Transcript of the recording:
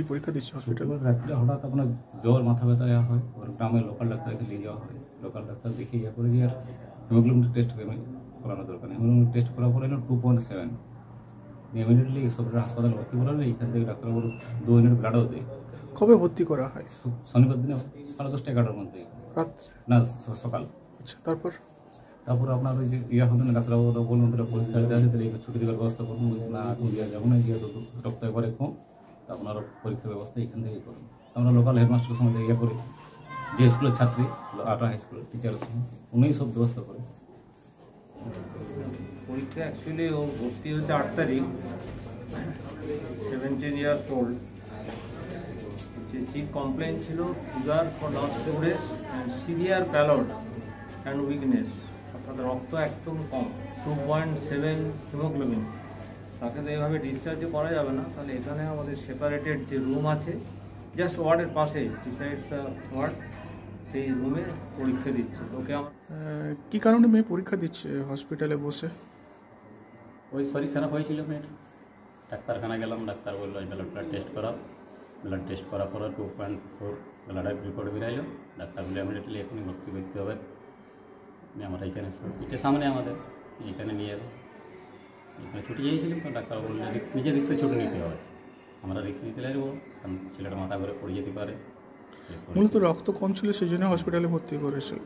ECG পরীক্ষা দিচ্ছে হসপিটালে। রাত্রে হঠাৎ আপনার জ্বর মাথা ব্যথা হয়, ওর গ্রামের লোকাল ডাক্তারকে নিয়ে যাওয়া হয়। লোকাল ডাক্তার দেখে ইয়ে করে যে আর হিমোগ্লোবিন টেস্ট করানো দরকার। হিমোগ্লোবিন টেস্ট করার পরে 2.7। ইমিডিয়েটলি সরকারি হাসপাতালে ভর্তি করালে এইখান থেকে ডাক্তারবাবু 2 ইউনিট ব্লাডও দেয়। কবে ভর্তি করা হয়? শনিবার দিনে 10:30 11টার মধ্যে। রাত্রে না, সকাল। আচ্ছা, তারপর আপনার ওই যে ইয়া হবে না, ডাক্তারবাবু বলুন তাহলে পরীক্ষা দিতে আছে, তাহলে ছুটি দেওয়ার ব্যবস্থা করুন। বলছি না, এখন দেওয়া যাবো না, যেহেতু রক্ত একবারে কম, তা আপনারা পরীক্ষার ব্যবস্থা এখান থেকেই করুন। আমরা লোকাল হেডমাস্টারের সঙ্গে ইয়ে করি, যে স্কুলের ছাত্রী আটা হাই স্কুলের টিচারের সঙ্গে, উনি সব ব্যবস্থা করে। পরীক্ষা অ্যাকচুয়ালি ও ভর্তি হচ্ছে 8 তারিখ, 17 years old। যে চিফ কমপ্লেন ছিল sugar for last 2 days and severe pallid and weakness, অর্থাৎ রক্ত একদম কম, 2.7 হিমোগ্লোবিন। তাকে তো এইভাবে ডিসচার্জও করা যাবে না, তাহলে এখানে আমাদের সেপারেটেড যে রুম আছে জাস্ট ওয়ার্ডের পাশে, ডিসাইডস দ্য ওয়ার্ড, সেই রুমে পরীক্ষা দিচ্ছে ওকে। আমার কি কারণে মেয়ে পরীক্ষা দিচ্ছে হসপিটালে বসে? ওই শরীর খারাপ হয়েছিল মেয়ের, ডাক্তারখানা গেলাম, ডাক্তার বললো ব্লাড টেস্ট করাও। ব্লাড টেস্ট করার পরে 2.4 ব্লাডের রিপোর্ট বেরাইলো। ডাক্তার বলে ইমিডিয়েটলি এখনই ভর্তি করতে হবে। আমরা এখানে এটা সামনে আমাদের এখানে নিয়ে যাবে। এখানে ছুটি চেয়েছিলাম, তো ডাক্তার বললে নিজের রিক্সে ছুটি নিতে হবে। আমরা রিক্স নিতে লাগবো, কারণ ছেলেটা মাথা করে পড়ে যেতে পারে। মূলত রক্ত কম ছিল, সেই জন্য হসপিটালে ভর্তি করেছিল।